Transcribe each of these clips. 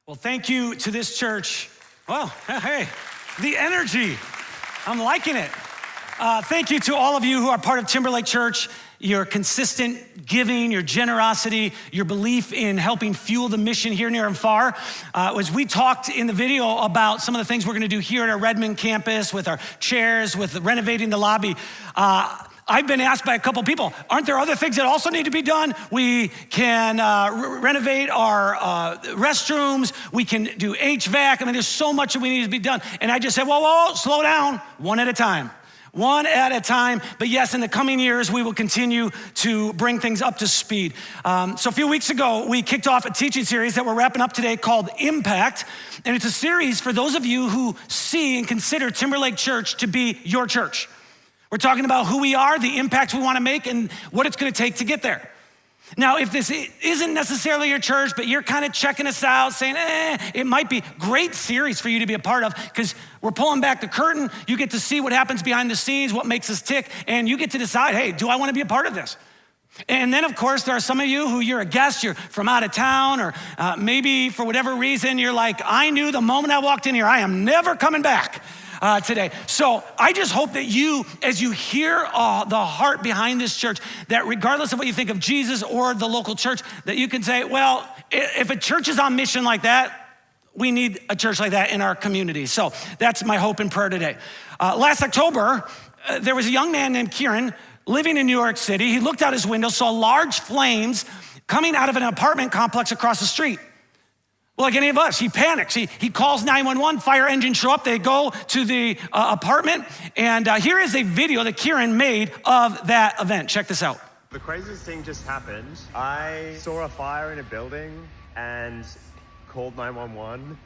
Well, thank you to this church. Well, hey, the energy, I'm liking it. Thank you to all of you who are part of Timberlake Church, your consistent giving, your generosity, your belief in helping fuel the mission here, near, and far. As we talked in the video about some of the things we're gonna do here at our Redmond campus with our chairs, with renovating the lobby, I've been asked by a couple people, aren't there other things that also need to be done? We can renovate our restrooms. We can do HVAC. I mean, there's so much that we need to be done. And I just said, whoa, slow down, one at a time. One at a time, but yes, in the coming years, we will continue to bring things up to speed. So a few weeks ago, we kicked off a teaching series that we're wrapping up today called Impact, and it's a series for those of you who see and consider Timberlake Church to be your church. We're talking about who we are, the impact we wanna make, and what it's gonna take to get there. Now, if this isn't necessarily your church, but you're kind of checking us out, saying, it might be a great series for you to be a part of, because we're pulling back the curtain. You get to see what happens behind the scenes, what makes us tick, and you get to decide, hey, do I wanna be a part of this? And then, of course, there are some of you who you're a guest, you're from out of town, or maybe for whatever reason, you're like, I knew the moment I walked in here, I am never coming back. Today. So I just hope that you, as you hear the heart behind this church, that regardless of what you think of Jesus or the local church, that you can say, well, if a church is on mission like that, we need a church like that in our community. So that's my hope and prayer today. Last October, there was a young man named Kieran living in New York City. He looked out his window, saw large flames coming out of an apartment complex across the street. Well, like any of us, he panics. He calls 911, fire engines show up, they go to the apartment, and here is a video that Kieran made of that event. Check this out. The craziest thing just happened. I saw a fire in a building and called 911.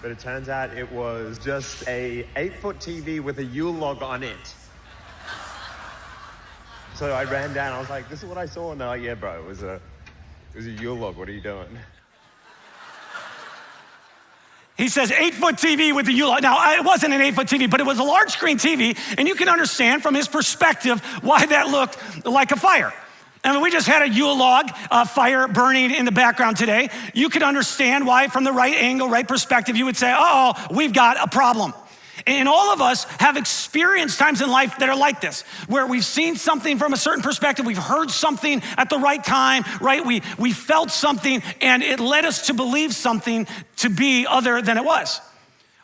But it turns out it was just a 8-foot TV with a Yule log on it. So I ran down, I was like, this is what I saw. And they're like, yeah, bro, it was a Yule log. What are you doing? He says 8-foot TV with the Yule log. Now, it wasn't an 8-foot TV, but it was a large screen TV. And you can understand from his perspective why that looked like a fire. I mean, we just had a Yule log fire burning in the background today. You could understand why from the right angle, right perspective, you would say, we've got a problem. And all of us have experienced times in life that are like this, where we've seen something from a certain perspective, we've heard something at the right time, right? We felt something, and it led us to believe something to be other than it was.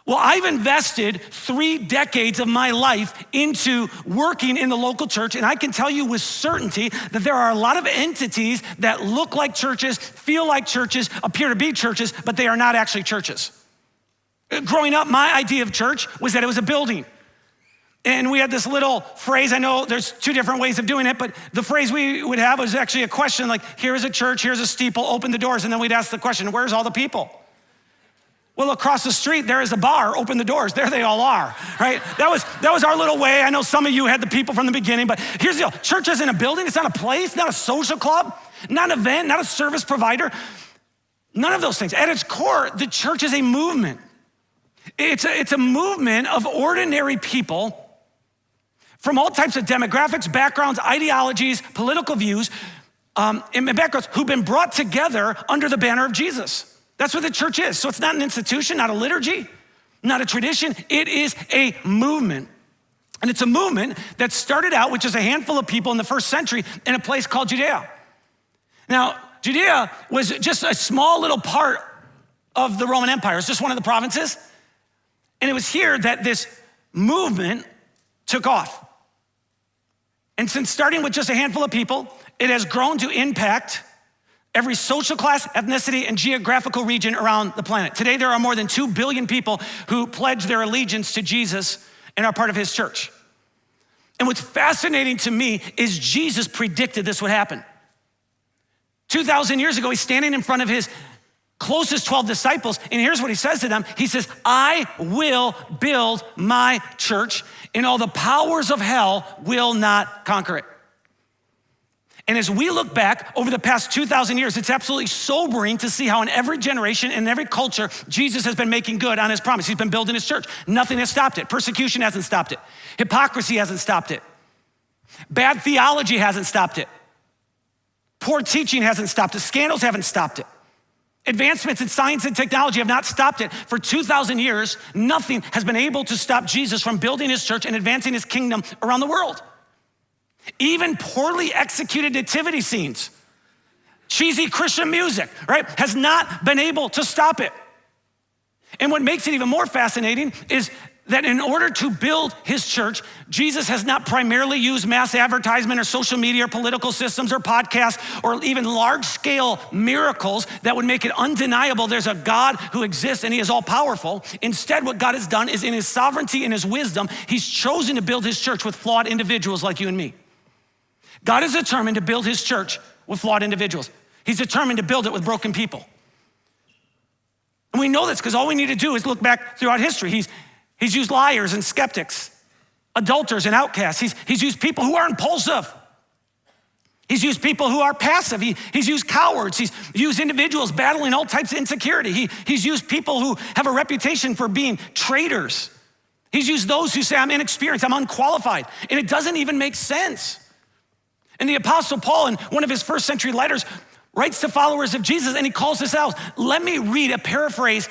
Well, I've invested 3 decades of my life into working in the local church, and I can tell you with certainty that there are a lot of entities that look like churches, feel like churches, appear to be churches, but they are not actually churches. Growing up, my idea of church was that it was a building. And we had this little phrase, I know there's 2 different ways of doing it, but the phrase we would have was actually a question like, here's a church, here's a steeple, open the doors, and then we'd ask the question, where's all the people? Well, across the street, there is a bar, open the doors, there they all are, right? That was our little way. I know some of you had the people from the beginning, but here's the deal. Church isn't a building, it's not a place, not a social club, not an event, not a service provider, none of those things. At its core, the church is a movement. It's a movement of ordinary people from all types of demographics, backgrounds, ideologies, political views, and backgrounds who've been brought together under the banner of Jesus. That's what the church is. So it's not an institution, not a liturgy, not a tradition. It is a movement. And it's a movement that started out with just a handful of people in the first century in a place called Judea. Now, Judea was just a small little part of the Roman Empire. It's just one of the provinces. And it was here that this movement took off. And since starting with just a handful of people, it has grown to impact every social class, ethnicity, and geographical region around the planet. Today, there are more than 2 billion people who pledge their allegiance to Jesus and are part of his church. And what's fascinating to me is Jesus predicted this would happen. 2,000 years ago, he's standing in front of his closest 12 disciples, and here's what he says to them. He says, I will build my church, and all the powers of hell will not conquer it. And as we look back over the past 2,000 years, it's absolutely sobering to see how in every generation and every culture, Jesus has been making good on his promise. He's been building his church. Nothing has stopped it. Persecution hasn't stopped it. Hypocrisy hasn't stopped it. Bad theology hasn't stopped it. Poor teaching hasn't stopped it. Scandals haven't stopped it. Advancements in science and technology have not stopped it. For 2,000 years, nothing has been able to stop Jesus from building his church and advancing his kingdom around the world. Even poorly executed nativity scenes, cheesy Christian music, right, has not been able to stop it. And what makes it even more fascinating is that in order to build his church, Jesus has not primarily used mass advertisement or social media or political systems or podcasts or even large-scale miracles that would make it undeniable there's a God who exists and he is all-powerful. Instead, what God has done is in his sovereignty and his wisdom, he's chosen to build his church with flawed individuals like you and me. God is determined to build his church with flawed individuals. He's determined to build it with broken people. And we know this because all we need to do is look back throughout history. He's used liars and skeptics, adulterers and outcasts. He's used people who are impulsive. He's used people who are passive. He's used cowards. He's used individuals battling all types of insecurity. He's used people who have a reputation for being traitors. He's used those who say, I'm inexperienced, I'm unqualified. And it doesn't even make sense. And the Apostle Paul, in one of his first century letters, writes to followers of Jesus, and he calls this out. Let me read a paraphrase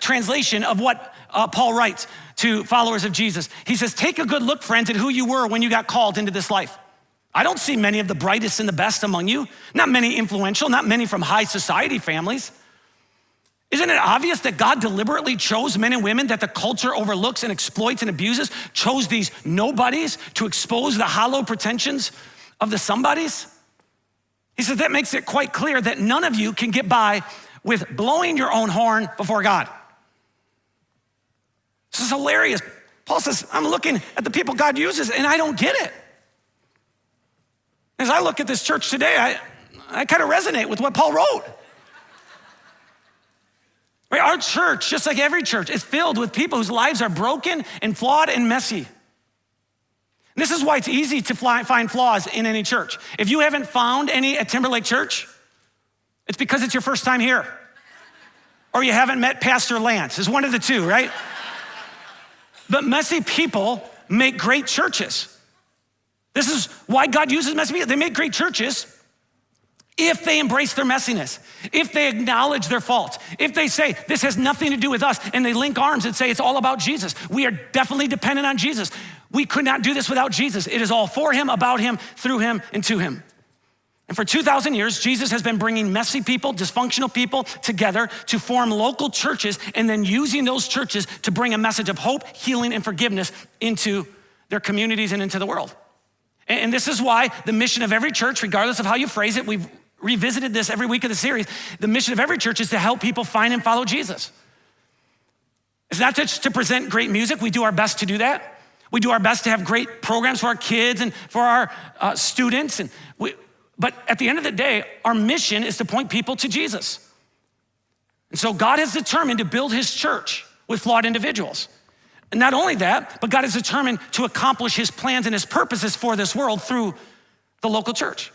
translation of what Paul writes to followers of Jesus. He says, take a good look, friends, at who you were when you got called into this life. I don't see many of the brightest and the best among you, not many influential, not many from high society families. Isn't it obvious that God deliberately chose men and women that the culture overlooks and exploits and abuses, chose these nobodies to expose the hollow pretensions of the somebodies? He says that makes it quite clear that none of you can get by with blowing your own horn before God. This is hilarious. Paul says, I'm looking at the people God uses and I don't get it. As I look at this church today, I kind of resonate with what Paul wrote. Right? Our church, just like every church, is filled with people whose lives are broken and flawed and messy. This is why it's easy to find flaws in any church. If you haven't found any at Timberlake Church, it's because it's your first time here. Or you haven't met Pastor Lance. It's one of the two, right? But messy people make great churches. This is why God uses messy people. They make great churches if they embrace their messiness, if they acknowledge their faults, if they say, this has nothing to do with us, and they link arms and say, it's all about Jesus. We are definitely dependent on Jesus. We could not do this without Jesus. It is all for him, about him, through him, and to him. And for 2,000 years, Jesus has been bringing messy people, dysfunctional people together to form local churches and then using those churches to bring a message of hope, healing, and forgiveness into their communities and into the world. And this is why the mission of every church, regardless of how you phrase it, we've revisited this every week of the series, the mission of every church is to help people find and follow Jesus. It's not just to present great music. We do our best to do that. We do our best to have great programs for our kids and for our students. But at the end of the day, our mission is to point people to Jesus. And so God has determined to build his church with flawed individuals. And not only that, but God is determined to accomplish his plans and his purposes for this world through the local church.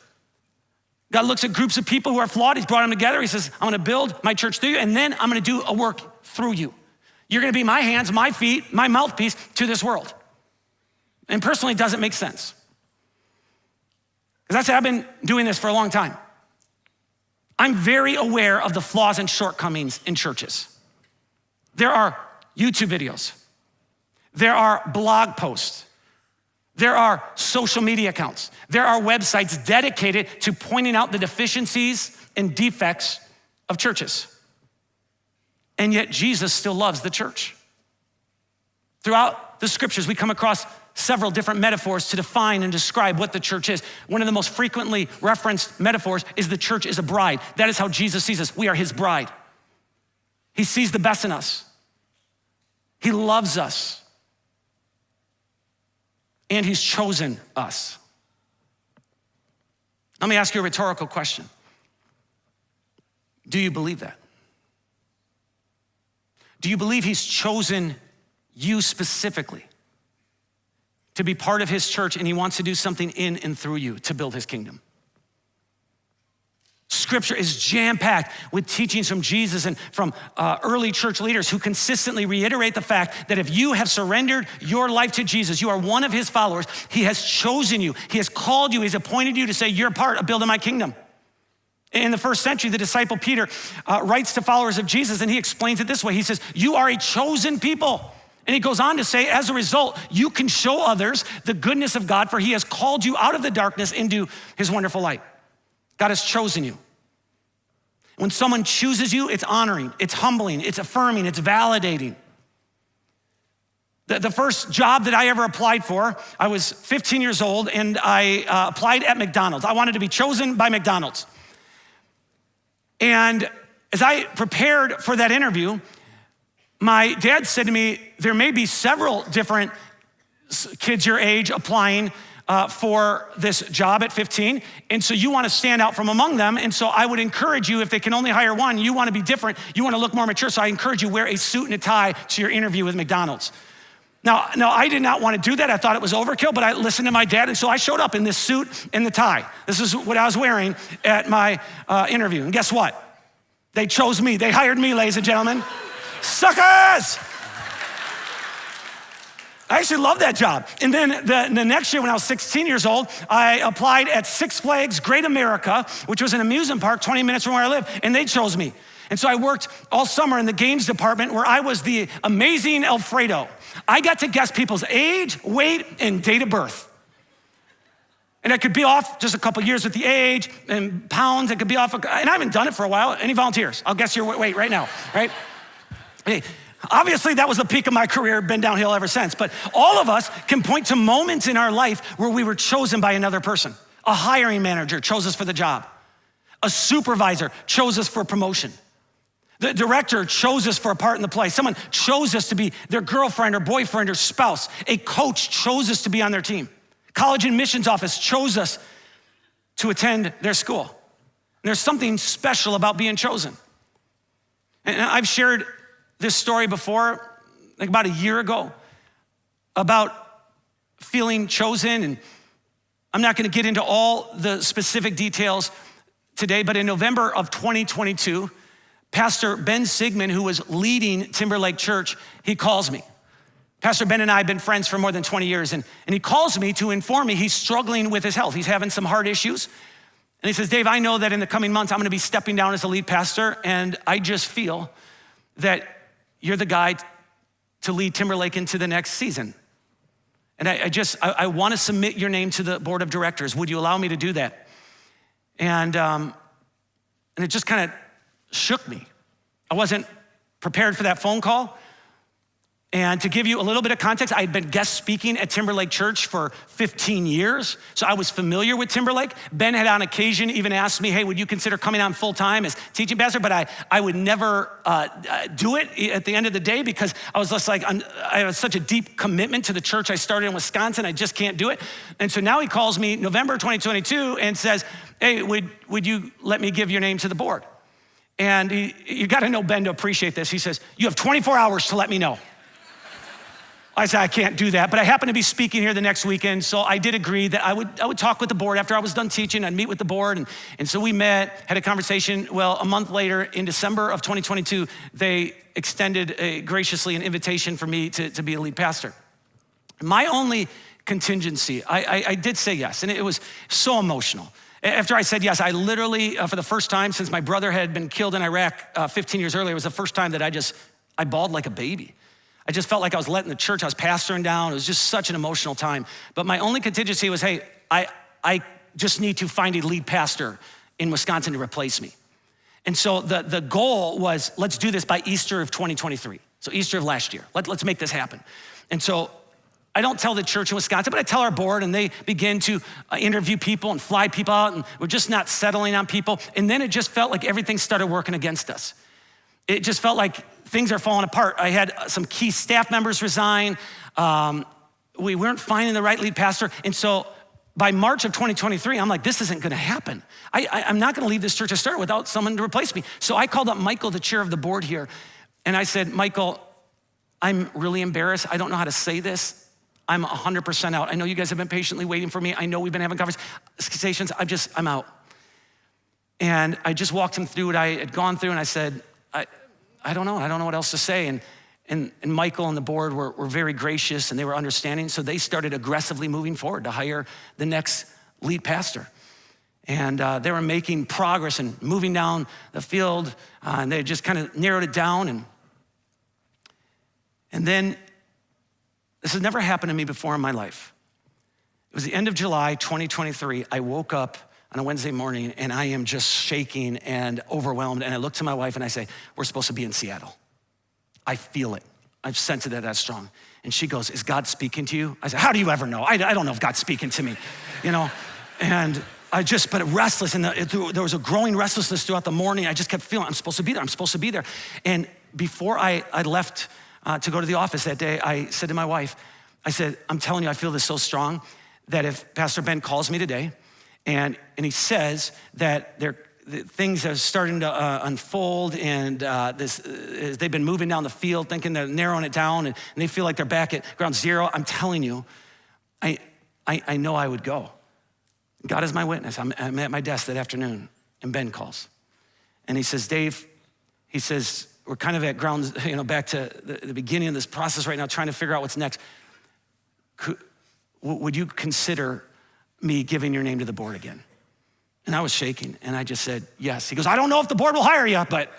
God looks at groups of people who are flawed. He's brought them together. He says, I'm gonna build my church through you, and then I'm gonna do a work through you. You're gonna be my hands, my feet, my mouthpiece to this world. And personally, it doesn't make sense. Because I said, I've been doing this for a long time. I'm very aware of the flaws and shortcomings in churches. There are YouTube videos. There are blog posts. There are social media accounts. There are websites dedicated to pointing out the deficiencies and defects of churches. And yet Jesus still loves the church. Throughout the scriptures, we come across several different metaphors to define and describe what the church is. One of the most frequently referenced metaphors is the church is a bride. That is how Jesus sees us. We are his bride. He sees the best in us. He loves us. And he's chosen us. Let me ask you a rhetorical question. Do you believe that? Do you believe he's chosen you specifically to be part of his church and he wants to do something in and through you to build his kingdom? Scripture is jam-packed with teachings from Jesus and from early church leaders who consistently reiterate the fact that if you have surrendered your life to Jesus, you are one of his followers, he has chosen you, he has called you, he's appointed you to say, you're part of building my kingdom. In the first century, the disciple Peter writes to followers of Jesus, and he explains it this way. He says, you are a chosen people. And he goes on to say, as a result, you can show others the goodness of God, for he has called you out of the darkness into his wonderful light. God has chosen you. When someone chooses you, it's honoring, it's humbling, it's affirming, it's validating. The first job that I ever applied for, I was 15 years old, and I applied at McDonald's. I wanted to be chosen by McDonald's. And as I prepared for that interview, my dad said to me, there may be several different kids your age applying for this job at 15. And so you want to stand out from among them. And so I would encourage you, if they can only hire one, you want to be different, you want to look more mature. So I encourage you, wear a suit and a tie to your interview with McDonald's. Now, I did not want to do that. I thought it was overkill, but I listened to my dad. And so I showed up in this suit and the tie. This is what I was wearing at my interview. And guess what? They chose me. They hired me, ladies and gentlemen. Suckers! I actually loved that job. And then the next year when I was 16 years old, I applied at Six Flags Great America, which was an amusement park 20 minutes from where I live, and they chose me. And so I worked all summer in the games department where I was the amazing Alfredo. I got to guess people's age, weight, and date of birth. And I could be off just a couple years with the age and pounds. I could be off, and I haven't done it for a while. Any volunteers? I'll guess your weight right now, right? Hey, obviously that was the peak of my career, been downhill ever since, but all of us can point to moments in our life where we were chosen by another person. A hiring manager chose us for the job. A supervisor chose us for promotion. The director chose us for a part in the play. Someone chose us to be their girlfriend or boyfriend or spouse. A coach chose us to be on their team. College admissions office chose us to attend their school. And there's something special about being chosen. And I've shared this story before, like about a year ago, about feeling chosen. And I'm not gonna get into all the specific details today, but in November of 2022, Pastor Ben Sigmund, who was leading Timberlake Church, he calls me. Pastor Ben and I have been friends for more than 20 years, and he calls me to inform me he's struggling with his health. He's having some heart issues. And he says, Dave, I know that in the coming months, I'm gonna be stepping down as the lead pastor, and I just feel that you're the guy to lead Timberlake into the next season. And I wanna submit your name to the board of directors. Would you allow me to do that? And it just kind of shook me. I wasn't prepared for that phone call. And to give you a little bit of context, I had been guest speaking at Timberlake Church for 15 years, so I was familiar with Timberlake. Ben had on occasion even asked me, hey, would you consider coming on full time as teaching pastor? But I would never do it at the end of the day because I was just like, I have such a deep commitment to the church I started in Wisconsin, I just can't do it. And so now he calls me November 2022 and says, hey, would you let me give your name to the board? And you gotta know Ben to appreciate this. He says, you have 24 hours to let me know. I said, I can't do that, but I happen to be speaking here the next weekend, so I did agree that I would talk with the board after I was done teaching. I'd meet with the board, and so we met, had a conversation. Well, a month later, in December of 2022, they extended graciously an invitation for me to be a lead pastor. My only contingency, I did say yes, and it was so emotional. After I said yes, I literally, for the first time since my brother had been killed in Iraq 15 years earlier, it was the first time that I bawled like a baby. I just felt like I was letting the church, I was pastoring down. It was just such an emotional time. But my only contingency was, hey, I just need to find a lead pastor in Wisconsin to replace me. And so the goal was, let's do this by Easter of 2023. So Easter of last year, let's make this happen. And so I don't tell the church in Wisconsin, but I tell our board, and they begin to interview people and fly people out, and we're just not settling on people. And then it just felt like everything started working against us. It just felt like things are falling apart. I had some key staff members resign. We weren't finding the right lead pastor. And so by March of 2023, I'm like, this isn't gonna happen. I'm not gonna leave this church I started without someone to replace me. So I called up Michael, the chair of the board here, and I said, Michael, I'm really embarrassed. I don't know how to say this. I'm 100% out. I know you guys have been patiently waiting for me. I know we've been having conversations. I'm out. And I just walked him through what I had gone through, and I said, I don't know. I don't know what else to say. And Michael and the board were very gracious, and they were understanding. So they started aggressively moving forward to hire the next lead pastor. And they were making progress and moving down the field, and they just kind of narrowed it down. And then, this has never happened to me before in my life. It was the end of July 2023. I woke up on a Wednesday morning, and I am just shaking and overwhelmed. And I look to my wife and I say, we're supposed to be in Seattle. I feel it. I've sensed it that strong. And she goes, is God speaking to you? I said, how do you ever know? I don't know if God's speaking to me, And but restless, and there was a growing restlessness throughout the morning. I just kept feeling, I'm supposed to be there, I'm supposed to be there. And before I left to go to the office that day, I said to my wife, I said, I'm telling you, I feel this so strong that if Pastor Ben calls me today, and he says that things are starting to unfold, and they've been moving down the field, thinking they're narrowing it down, and they feel like they're back at ground zero. I'm telling you, I know I would go. God is my witness. I'm at my desk that afternoon, and Ben calls. And he says, Dave, he says, we're kind of at ground, back to the beginning of this process right now, trying to figure out what's next. Would you consider me giving your name to the board again? And I was shaking, and I just said, yes. He goes, I don't know if the board will hire you, but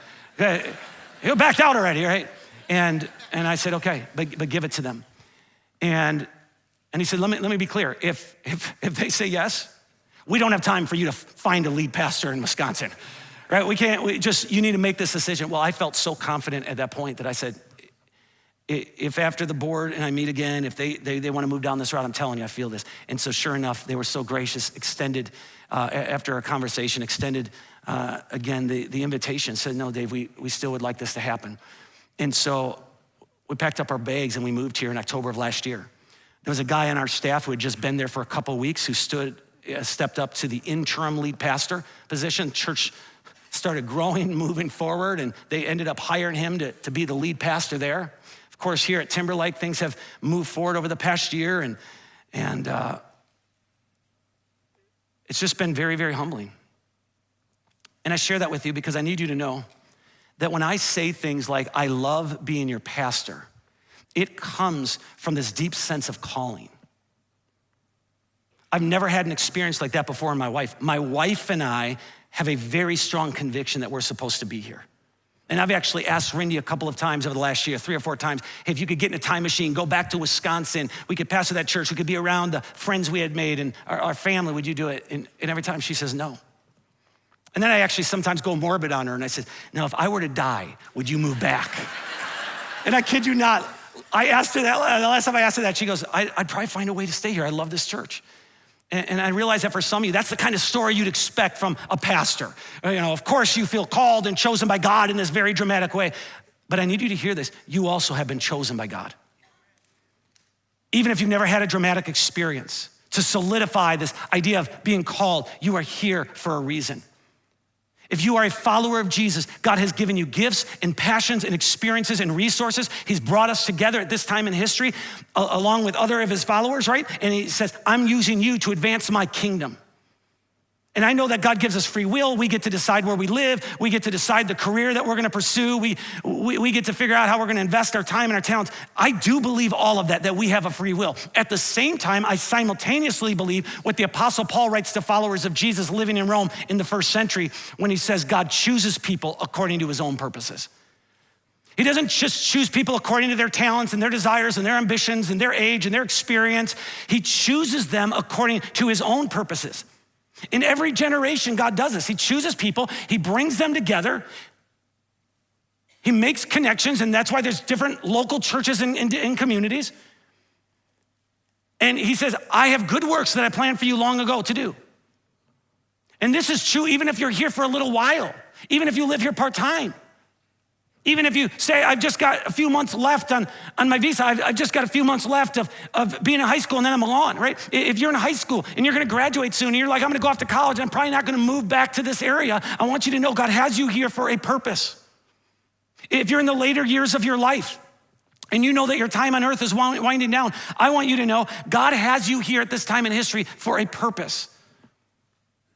he'll backed out already, right? And I said, okay, but give it to them. And he said, let me be clear. If they say yes, we don't have time for you to find a lead pastor in Wisconsin, right? You need to make this decision. Well, I felt so confident at that point that I said, if after the board and I meet again, if they want to move down this route, I'm telling you, I feel this. And so sure enough, they were so gracious, after our conversation, extended again the invitation, said, no, Dave, we still would like this to happen. And so we packed up our bags and we moved here in October of last year. There was a guy on our staff who had just been there for a couple of weeks who stepped up to the interim lead pastor position. Church started growing, moving forward, and they ended up hiring him to be the lead pastor there. Of course, here at Timberlake, things have moved forward over the past year, and it's just been very, very humbling. And I share that with you because I need you to know that when I say things like, I love being your pastor, it comes from this deep sense of calling. I've never had an experience like that before in my wife. My wife and I have a very strong conviction that we're supposed to be here. And I've actually asked Rindy a couple of times over the last year, 3 or 4 times, hey, if you could get in a time machine, go back to Wisconsin, we could pastor that church, we could be around the friends we had made and our family, would you do it? And every time she says no. And then I actually sometimes go morbid on her and I said, now if I were to die, would you move back? And I kid you not, I asked her that, the last time I asked her that, she goes, I'd probably find a way to stay here, I love this church. And I realize that for some of you, that's the kind of story you'd expect from a pastor. Of course you feel called and chosen by God in this very dramatic way. But I need you to hear this. You also have been chosen by God. Even if you've never had a dramatic experience, to solidify this idea of being called, you are here for a reason. If you are a follower of Jesus, God has given you gifts and passions and experiences and resources. He's brought us together at this time in history along with other of his followers, right? And he says, I'm using you to advance my kingdom. And I know that God gives us free will. We get to decide where we live. We get to decide the career that we're gonna pursue. We get to figure out how we're gonna invest our time and our talents. I do believe all of that we have a free will. At the same time, I simultaneously believe what the Apostle Paul writes to followers of Jesus living in Rome in the first century when he says God chooses people according to his own purposes. He doesn't just choose people according to their talents and their desires and their ambitions and their age and their experience. He chooses them according to his own purposes. In every generation, God does this. He chooses people, he brings them together, he makes connections, and that's why there's different local churches and communities. And he says, I have good works that I planned for you long ago to do. And this is true even if you're here for a little while, even if you live here part-time. Even if you say, I've just got a few months left on my visa, I've just got a few months left of being in high school and then I'm gone, right? If you're in high school and you're gonna graduate soon and you're like, I'm gonna go off to college and I'm probably not gonna move back to this area, I want you to know God has you here for a purpose. If you're in the later years of your life and you know that your time on earth is winding down, I want you to know God has you here at this time in history for a purpose.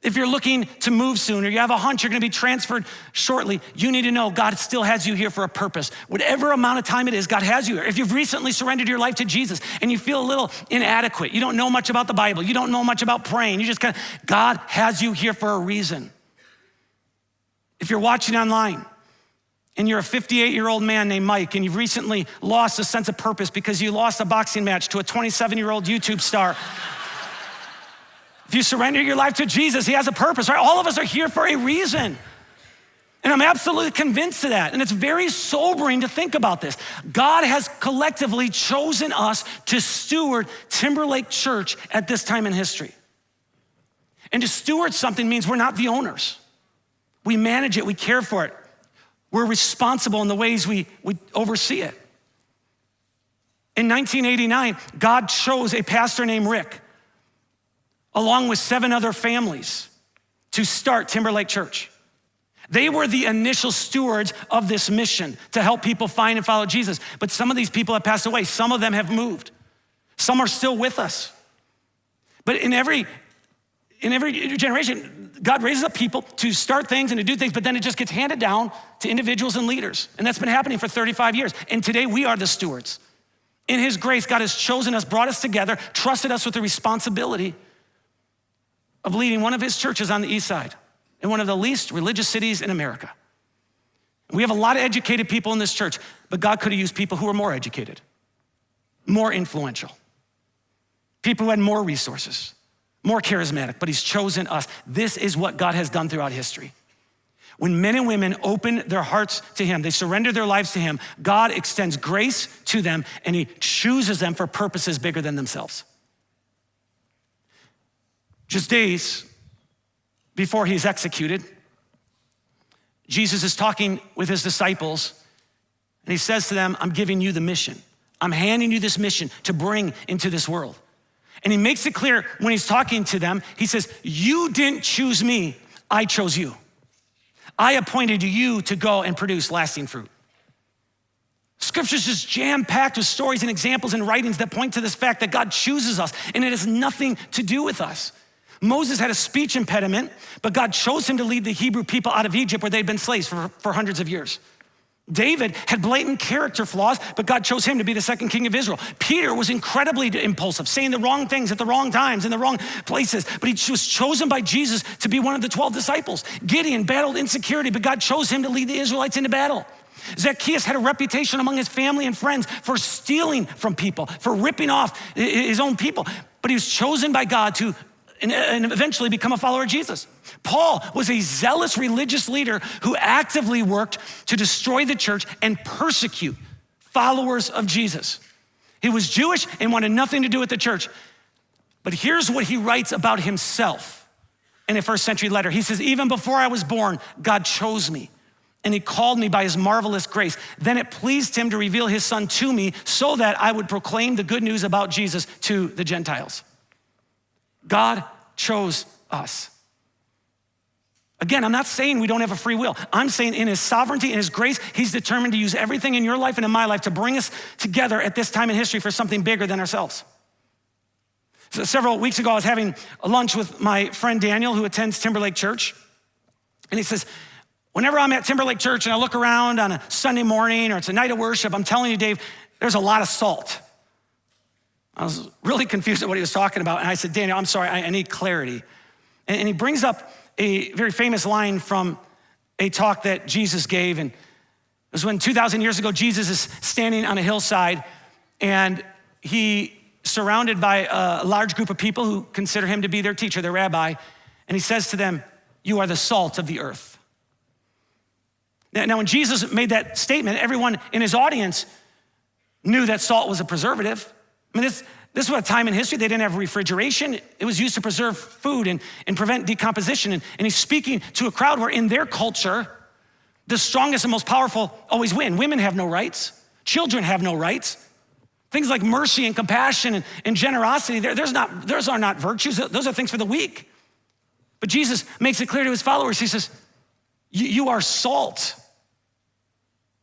If you're looking to move soon or you have a hunch you're gonna be transferred shortly, you need to know God still has you here for a purpose. Whatever amount of time it is, God has you here. If you've recently surrendered your life to Jesus and you feel a little inadequate, you don't know much about the Bible, you don't know much about praying, God has you here for a reason. If you're watching online and you're a 58-year-old man named Mike and you've recently lost a sense of purpose because you lost a boxing match to a 27-year-old YouTube star, if you surrender your life to Jesus, he has a purpose, right? All of us are here for a reason. And I'm absolutely convinced of that. And it's very sobering to think about this. God has collectively chosen us to steward Timberlake Church at this time in history. And to steward something means we're not the owners. We manage it, we care for it. We're responsible in the ways we oversee it. In 1989, God chose a pastor named Rick, along with 7 other families, to start Timberlake Church. They were the initial stewards of this mission to help people find and follow Jesus. But some of these people have passed away. Some of them have moved. Some are still with us. But in every generation, God raises up people to start things and to do things, but then it just gets handed down to individuals and leaders. And that's been happening for 35 years. And today we are the stewards. In his grace, God has chosen us, brought us together, trusted us with the responsibility of leading one of his churches on the east side in one of the least religious cities in America. We have a lot of educated people in this church, but God could have used people who were more educated, more influential, people who had more resources, more charismatic, but he's chosen us. This is what God has done throughout history. When men and women open their hearts to him, they surrender their lives to him, God extends grace to them and he chooses them for purposes bigger than themselves. Just days before he's executed, Jesus is talking with his disciples and he says to them, I'm giving you the mission. I'm handing you this mission to bring into this world. And he makes it clear when he's talking to them, he says, you didn't choose me, I chose you. I appointed you to go and produce lasting fruit. Scripture's just jam-packed with stories and examples and writings that point to this fact that God chooses us and it has nothing to do with us. Moses had a speech impediment, but God chose him to lead the Hebrew people out of Egypt where they'd been slaves for hundreds of years. David had blatant character flaws, but God chose him to be the second king of Israel. Peter was incredibly impulsive, saying the wrong things at the wrong times in the wrong places, but he was chosen by Jesus to be one of the 12 disciples. Gideon battled insecurity, but God chose him to lead the Israelites into battle. Zacchaeus had a reputation among his family and friends for stealing from people, for ripping off his own people, but he was chosen by God to and eventually become a follower of Jesus. Paul was a zealous religious leader who actively worked to destroy the church and persecute followers of Jesus. He was Jewish and wanted nothing to do with the church. But here's what he writes about himself in a first century letter. He says, even before I was born, God chose me and he called me by his marvelous grace. Then it pleased him to reveal his son to me so that I would proclaim the good news about Jesus to the Gentiles. God chose us. Again, I'm not saying we don't have a free will. I'm saying in his sovereignty and his grace, he's determined to use everything in your life and in my life to bring us together at this time in history for something bigger than ourselves. So several weeks ago, I was having a lunch with my friend Daniel, who attends Timberlake Church. And he says, whenever I'm at Timberlake Church and I look around on a Sunday morning or it's a night of worship, I'm telling you, Dave, there's a lot of salt. I was really confused at what he was talking about. And I said, Daniel, I'm sorry, I need clarity. And he brings up a very famous line from a talk that Jesus gave. And it was when 2,000 years ago, Jesus is standing on a hillside and he surrounded by a large group of people who consider him to be their teacher, their rabbi. And he says to them, you are the salt of the earth. Now, when Jesus made that statement, everyone in his audience knew that salt was a preservative. I mean, this was a time in history, they didn't have refrigeration. It was used to preserve food and prevent decomposition. And he's speaking to a crowd where in their culture, the strongest and most powerful always win. Women have no rights. Children have no rights. Things like mercy and compassion and generosity, those are not virtues. Those are things for the weak. But Jesus makes it clear to his followers. He says, you are salt.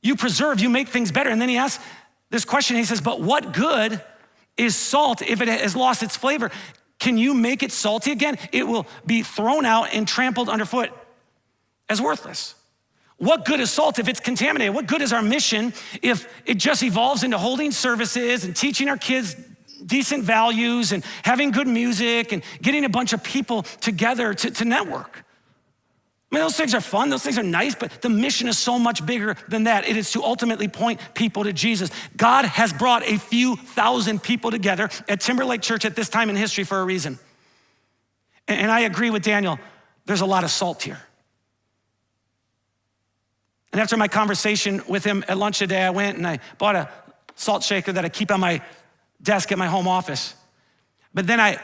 You preserve, you make things better. And then he asks this question, he says, but what good is salt if it has lost its flavor? Can you make it salty again? It will be thrown out and trampled underfoot as worthless. What good is salt if it's contaminated? What good is our mission if it just evolves into holding services and teaching our kids decent values and having good music and getting a bunch of people together to network? I mean, those things are fun, those things are nice, but the mission is so much bigger than that. It is to ultimately point people to Jesus. God has brought a few thousand people together at Timberlake Church at this time in history for a reason. And I agree with Daniel, there's a lot of salt here. And after my conversation with him at lunch today, I went and I bought a salt shaker that I keep on my desk at my home office. But then I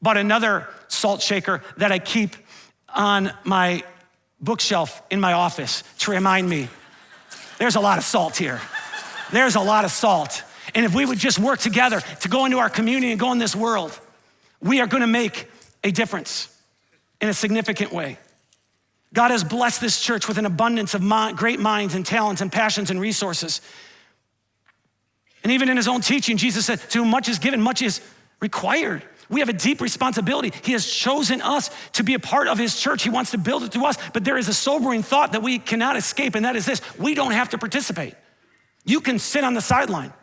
bought another salt shaker that I keep on my bookshelf in my office to remind me, there's a lot of salt here. There's a lot of salt. And if we would just work together to go into our community and go in this world, we are gonna make a difference in a significant way. God has blessed this church with an abundance of great minds and talents and passions and resources. And even in his own teaching, Jesus said, to whom much is given, much is required. We have a deep responsibility. He has chosen us to be a part of his church. He wants to build it through us, but there is a sobering thought that we cannot escape, and that is this: we don't have to participate. You can sit on the sideline.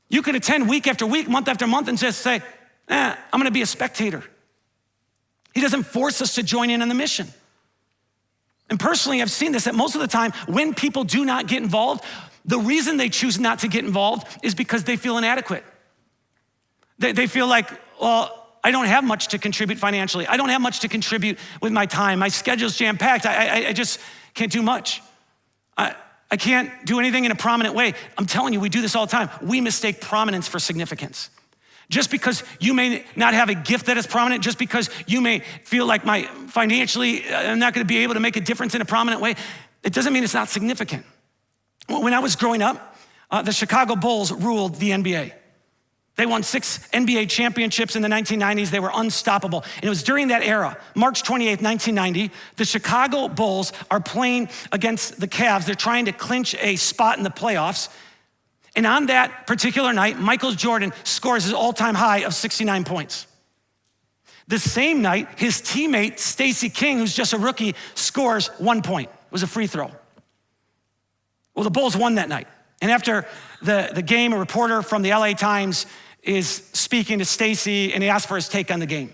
You can attend week after week, month after month, and just say, I'm gonna be a spectator. He doesn't force us to join in on the mission. And personally, I've seen this, that most of the time when people do not get involved, the reason they choose not to get involved is because they feel inadequate. They feel like, well, I don't have much to contribute financially. I don't have much to contribute with my time. My schedule's jam-packed. I just can't do much. I can't do anything in a prominent way. I'm telling you, we do this all the time. We mistake prominence for significance. Just because you may not have a gift that is prominent, just because you may feel like financially, I'm not gonna be able to make a difference in a prominent way, it doesn't mean it's not significant. When I was growing up, the Chicago Bulls ruled the NBA. They won 6 NBA championships in the 1990s. They were unstoppable. And it was during that era, March 28th, 1990, the Chicago Bulls are playing against the Cavs. They're trying to clinch a spot in the playoffs. And on that particular night, Michael Jordan scores his all-time high of 69 points. The same night, his teammate, Stacey King, who's just a rookie, scores 1 point. It was a free throw. Well, the Bulls won that night. And after the game, a reporter from the LA Times is speaking to Stacey, and he asked for his take on the game.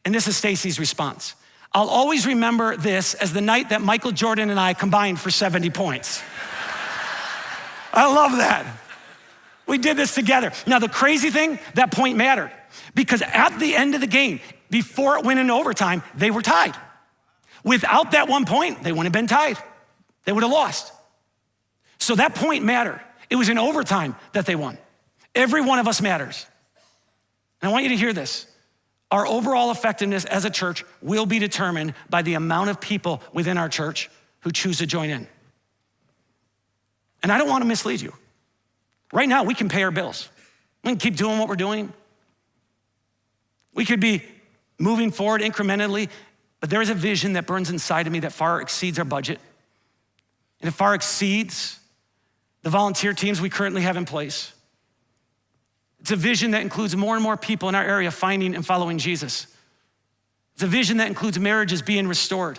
And this is Stacey's response: I'll always remember this as the night that Michael Jordan and I combined for 70 points. I love that. We did this together. Now, the crazy thing, that point mattered, because at the end of the game, before it went into overtime, they were tied. Without that 1 point, they wouldn't have been tied. They would have lost. So that point mattered. It was in overtime that they won. Every one of us matters. And I want you to hear this. Our overall effectiveness as a church will be determined by the amount of people within our church who choose to join in. And I don't want to mislead you. Right now, we can pay our bills. We can keep doing what we're doing. We could be moving forward incrementally, but there is a vision that burns inside of me that far exceeds our budget. And it far exceeds the volunteer teams we currently have in place. It's a vision that includes more and more people in our area finding and following Jesus. It's a vision that includes marriages being restored,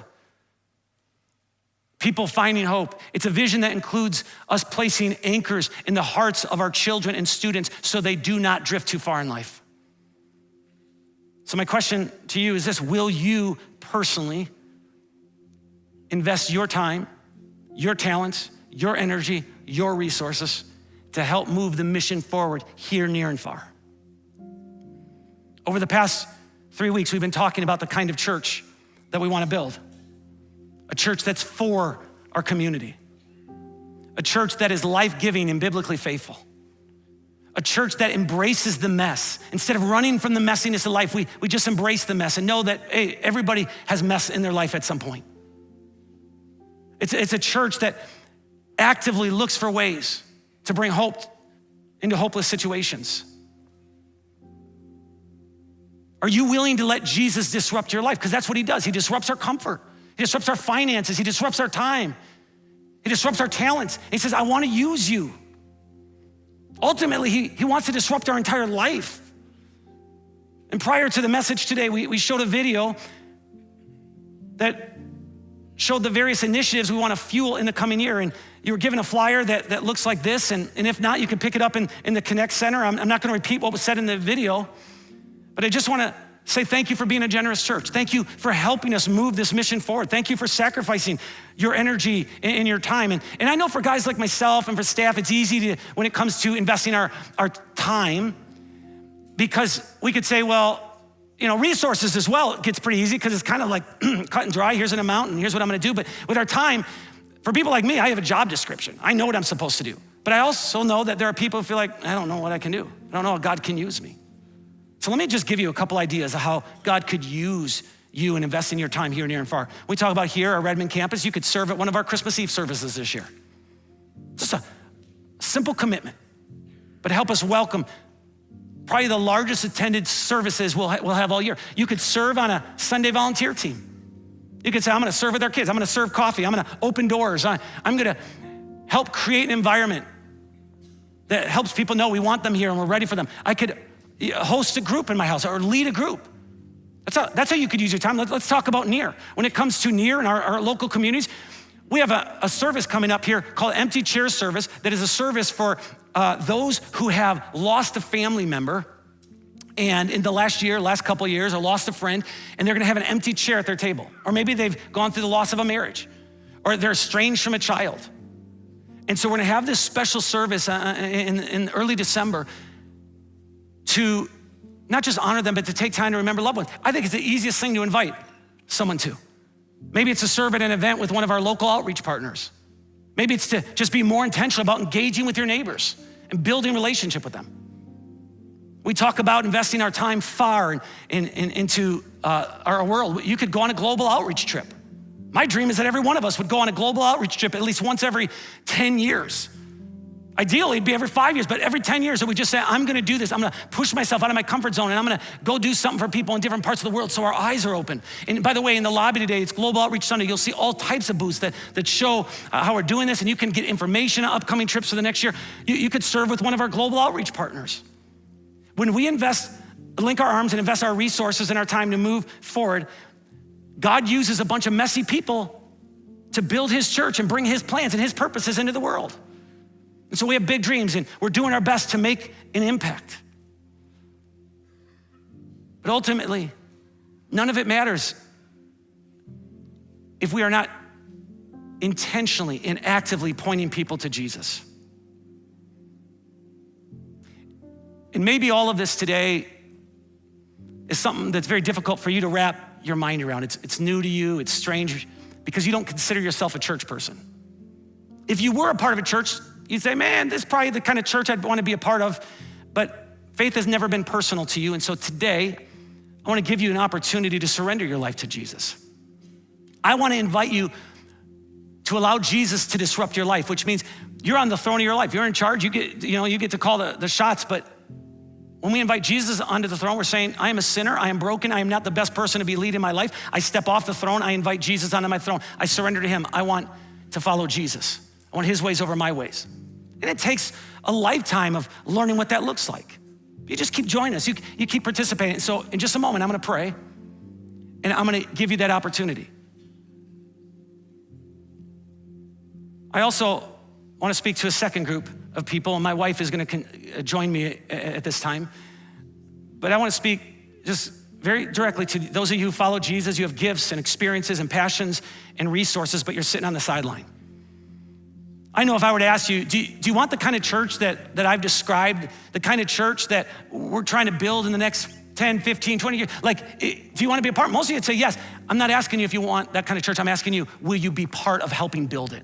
people finding hope. It's a vision that includes us placing anchors in the hearts of our children and students so they do not drift too far in life. So my question to you is this: will you personally invest your time, your talents, your energy, your resources to help move the mission forward here, near, and far? Over the past 3 weeks, we've been talking about the kind of church that we want to build. A church that's for our community. A church that is life-giving and biblically faithful. A church that embraces the mess. Instead of running from the messiness of life, we just embrace the mess and know that, hey, everybody has mess in their life at some point. It's a church that actively looks for ways to bring hope into hopeless situations. Are you willing to let Jesus disrupt your life? Because that's what he does. He disrupts our comfort. He disrupts our finances. He disrupts our time. He disrupts our talents. He says, I want to use you. Ultimately, he wants to disrupt our entire life. And prior to the message today, we showed a video that showed the various initiatives we want to fuel in the coming year. And you were given a flyer that looks like this. And if not, you can pick it up in the Connect Center. I'm not going to repeat what was said in the video, but I just want to say thank you for being a generous church. Thank you for helping us move this mission forward. Thank you for sacrificing your energy and your time. And I know for guys like myself and for staff, it's easy to, when it comes to investing our time, because we could say, well, resources as well, it gets pretty easy because it's kind of like cut and dry. Here's an amount and here's what I'm gonna do. But with our time, for people like me, I have a job description. I know what I'm supposed to do. But I also know that there are people who feel like, I don't know what I can do. I don't know how God can use me. So let me just give you a couple ideas of how God could use you and invest in your time here, near and far. We talk about here, our Redmond campus. You could serve at one of our Christmas Eve services this year. Just a simple commitment, but help us welcome probably the largest attended services we'll have all year. You could serve on a Sunday volunteer team. You could say, I'm gonna serve with our kids. I'm gonna serve coffee. I'm gonna open doors. I'm gonna help create an environment that helps people know we want them here and we're ready for them. I could host a group in my house or lead a group. That's how you could use your time. Let's talk about near. When it comes to near in our local communities, we have a service coming up here called Empty Chair Service that is a service for those who have lost a family member and in the last couple of years, or lost a friend, and they're gonna have an empty chair at their table. Or maybe they've gone through the loss of a marriage, or they're estranged from a child. And so we're gonna have this special service in early December to not just honor them, but to take time to remember loved ones. I think it's the easiest thing to invite someone to. Maybe it's to serve at an event with one of our local outreach partners. Maybe it's to just be more intentional about engaging with your neighbors and building a relationship with them. We talk about investing our time far into our world. You could go on a global outreach trip. My dream is that every one of us would go on a global outreach trip at least once every 10 years. Ideally, it'd be every 5 years, but every 10 years that we just say, I'm gonna do this. I'm gonna push myself out of my comfort zone and I'm gonna go do something for people in different parts of the world so our eyes are open. And by the way, in the lobby today, it's Global Outreach Sunday. You'll see all types of booths that show how we're doing this, and you can get information on upcoming trips for the next year. You could serve with one of our global outreach partners. When we link our arms and invest our resources and our time to move forward, God uses a bunch of messy people to build his church and bring his plans and his purposes into the world. And so we have big dreams and we're doing our best to make an impact. But ultimately, none of it matters if we are not intentionally and actively pointing people to Jesus. And maybe all of this today is something that's very difficult for you to wrap your mind around. It's new to you, it's strange, because you don't consider yourself a church person. If you were a part of a church, you'd say, man, this is probably the kind of church I'd want to be a part of, but faith has never been personal to you. And so today, I want to give you an opportunity to surrender your life to Jesus. I want to invite you to allow Jesus to disrupt your life, which means you're on the throne of your life. You're in charge, you get to call the shots, but when we invite Jesus onto the throne, we're saying, I am a sinner, I am broken, I am not the best person to be leading my life. I step off the throne, I invite Jesus onto my throne. I surrender to him. I want to follow Jesus. I want his ways over my ways. And it takes a lifetime of learning what that looks like. You just keep joining us, you keep participating. So in just a moment, I'm gonna pray, and I'm gonna give you that opportunity. I also wanna speak to a second group of people, and my wife is gonna join me at this time. But I wanna speak just very directly to those of you who follow Jesus. You have gifts and experiences and passions and resources, but you're sitting on the sideline. I know if I were to ask you, do you want the kind of church that I've described, the kind of church that we're trying to build in the next 10, 15, 20 years? Like, do you want to be a part? Most of you would say yes. I'm not asking you if you want that kind of church. I'm asking you, will you be part of helping build it?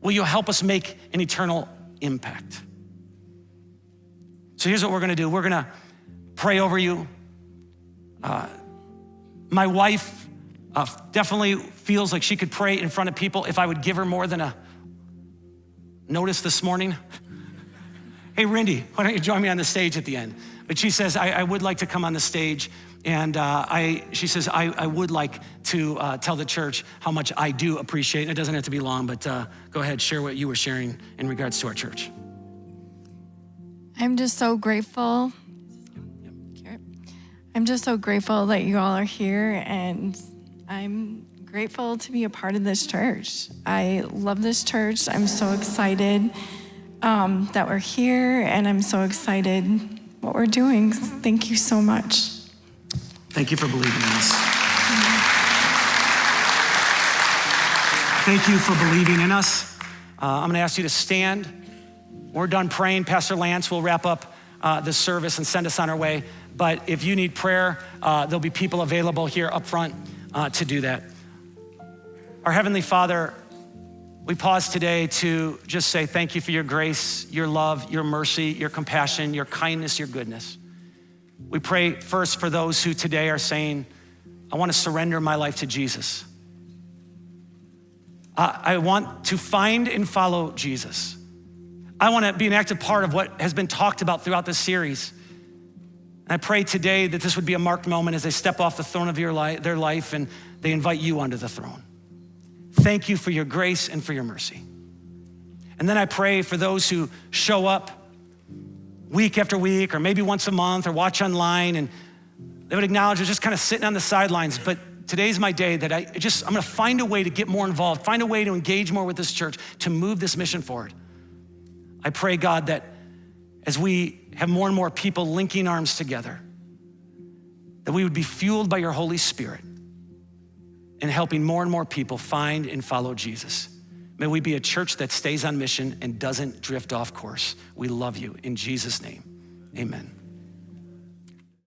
Will you help us make an eternal impact? So here's what we're gonna do. We're gonna pray over you. My wife definitely feels like she could pray in front of people if I would give her more than a notice this morning. Hey, Rindy, why don't you join me on the stage at the end? But she says, I would like to come on the stage, and she says, I would like to tell the church how much I do appreciate it. It doesn't have to be long, but go ahead, share what you were sharing in regards to our church. I'm just so grateful I'm just so grateful that you all are here, and I'm grateful to be a part of this church. I love this church. I'm so excited that we're here, and I'm so excited what we're doing. Thank you so much. Thank you for believing in us. Thank you for believing in us. I'm gonna ask you to stand. We're done praying. Pastor Lance will wrap up the service and send us on our way. But if you need prayer, there'll be people available here up front to do that. Our Heavenly Father, we pause today to just say thank you for your grace, your love, your mercy, your compassion, your kindness, your goodness. We pray first for those who today are saying, I want to surrender my life to Jesus. I want to find and follow Jesus. I want to be an active part of what has been talked about throughout this series. And I pray today that this would be a marked moment as they step off the throne of their life and they invite you onto the throne. Thank you for your grace and for your mercy. And then I pray for those who show up week after week, or maybe once a month, or watch online, and they would acknowledge they're just kind of sitting on the sidelines. But today's my day that I'm gonna find a way to get more involved, find a way to engage more with this church, to move this mission forward. I pray, God, that as we have more and more people linking arms together, that we would be fueled by your Holy Spirit and helping more and more people find and follow Jesus. May we be a church that stays on mission and doesn't drift off course. We love you. In Jesus' name, amen.